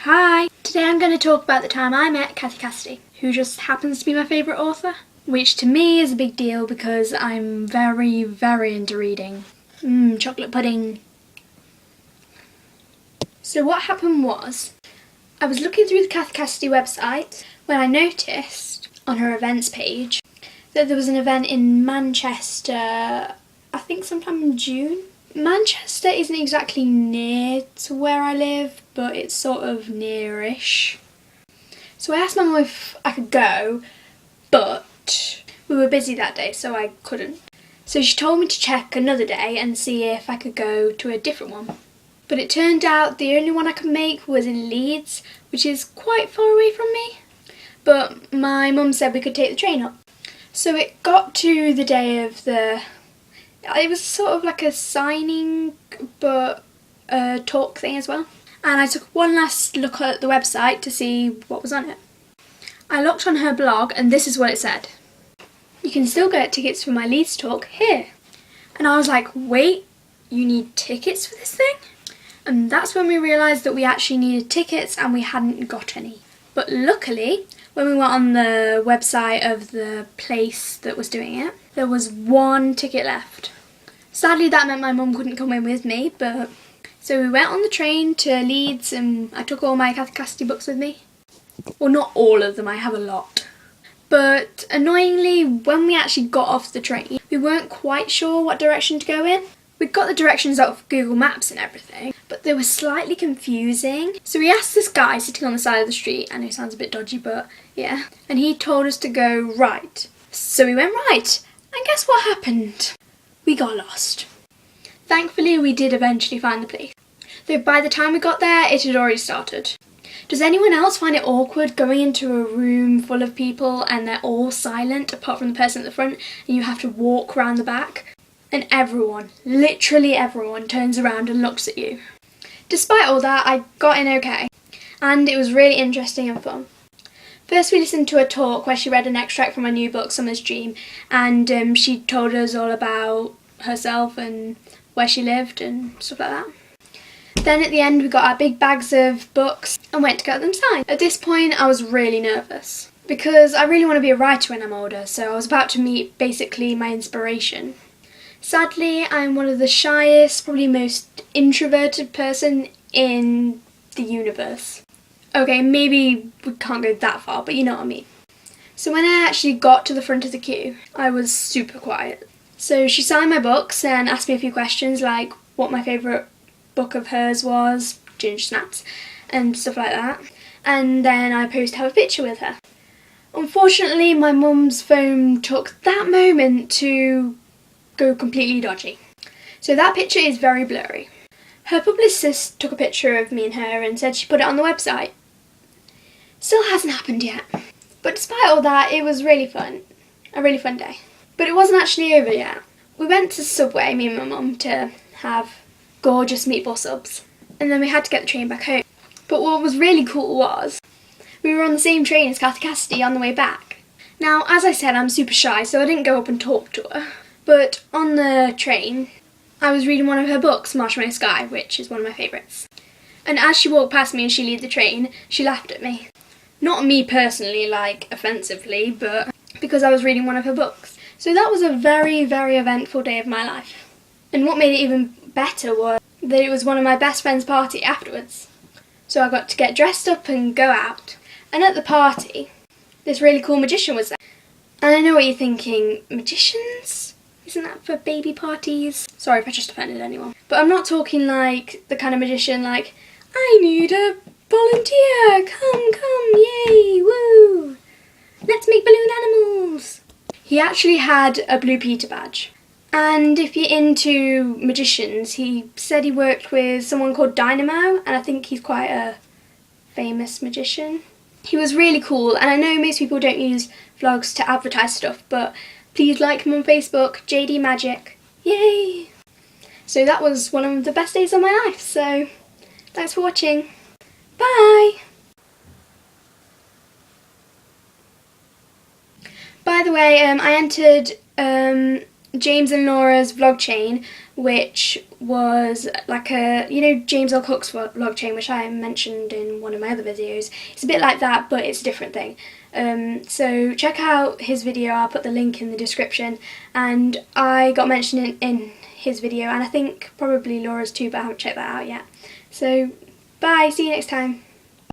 Hi! Today I'm going to talk about the time I met Cassidy, who just happens to be my favourite author, which to me is a big deal because I'm very, very into reading. Chocolate pudding. So what happened was, I was looking through the Cassidy website when I noticed on her events page that there was an event in Manchester, I think sometime in June. Manchester isn't exactly near to where I live, but it's sort of nearish. So I asked my mum if I could go, but we were busy that day, so I couldn't. So she told me to check another day and see if I could go to a different one. But it turned out the only one I could make was in Leeds, which is quite far away from me. But my mum said we could take the train up. So it got to the day of it was sort of like a signing, but a talk thing as well. And I took one last look at the website to see what was on it. I looked on her blog and this is what it said. You can still get tickets for my Leeds talk here. And I was like, wait, you need tickets for this thing? And that's when we realised that we actually needed tickets and we hadn't got any. But luckily, when we went on the website of the place that was doing it, there was one ticket left. Sadly, that meant my mum couldn't come in with me, but so we went on the train to Leeds and I took all my Cassidy books with me. Well, not all of them, I have a lot. But annoyingly, when we actually got off the train, we weren't quite sure what direction to go in. We got the directions out of Google Maps and everything, but they were slightly confusing. So we asked this guy sitting on the side of the street, I know it sounds a bit dodgy, but yeah, and he told us to go right. So we went right, and guess what happened? We got lost. Thankfully, we did eventually find the place, though by the time we got there, it had already started. Does anyone else find it awkward going into a room full of people and they're all silent apart from the person at the front and you have to walk around the back? And everyone, literally everyone, turns around and looks at you. Despite all that, I got in okay, and it was really interesting and fun. First we listened to a talk where she read an extract from her new book, Summer's Dream, and she told us all about herself and where she lived and stuff like that. Then at the end we got our big bags of books and went to get them signed. At this point I was really nervous because I really want to be a writer when I'm older, so I was about to meet basically my inspiration. Sadly, I'm one of the shyest, probably most introverted person in the universe. Okay, maybe we can't go that far, but you know what I mean. So when I actually got to the front of the queue, I was super quiet. So she signed my books and asked me a few questions like what my favourite book of hers was, Ginger Snaps, and stuff like that. And then I posed to have a picture with her. Unfortunately, my mum's phone took that moment to go completely dodgy. So that picture is very blurry. Her publicist took a picture of me and her and said she put it on the website. Still hasn't happened yet. But despite all that, it was really fun. A really fun day. But it wasn't actually over yet. We went to Subway, me and my mum, to have gorgeous meatball subs. And then we had to get the train back home. But what was really cool was, we were on the same train as Cassidy on the way back. Now, as I said, I'm super shy, so I didn't go up and talk to her. But on the train, I was reading one of her books, Marshmallow Sky, which is one of my favourites. And as she walked past me and she left the train, she laughed at me. Not me personally, like, offensively, but because I was reading one of her books. So that was a very, very eventful day of my life. And what made it even better was that it was one of my best friend's party afterwards. So I got to get dressed up and go out. And at the party, this really cool magician was there. And I know what you're thinking, magicians? Isn't that for baby parties? Sorry if I just offended anyone. But I'm not talking like the kind of magician like, I need a volunteer, come, yay, woo. Let's make balloon animals. He actually had a Blue Peter badge. And if you're into magicians, he said he worked with someone called Dynamo, and I think he's quite a famous magician. He was really cool, and I know most people don't use vlogs to advertise stuff, but please like him on Facebook, JD Magic. Yay! So that was one of the best days of my life, so thanks for watching. Bye! By the way, I entered James and Laura's vlog chain, which was like a, you know, James L. Cook's vlog chain, which I mentioned in one of my other videos. It's a bit like that, but it's a different thing. So check out his video, I'll put the link in the description, and I got mentioned in his video, and I think probably Laura's too, but I haven't checked that out yet. So bye, see you next time.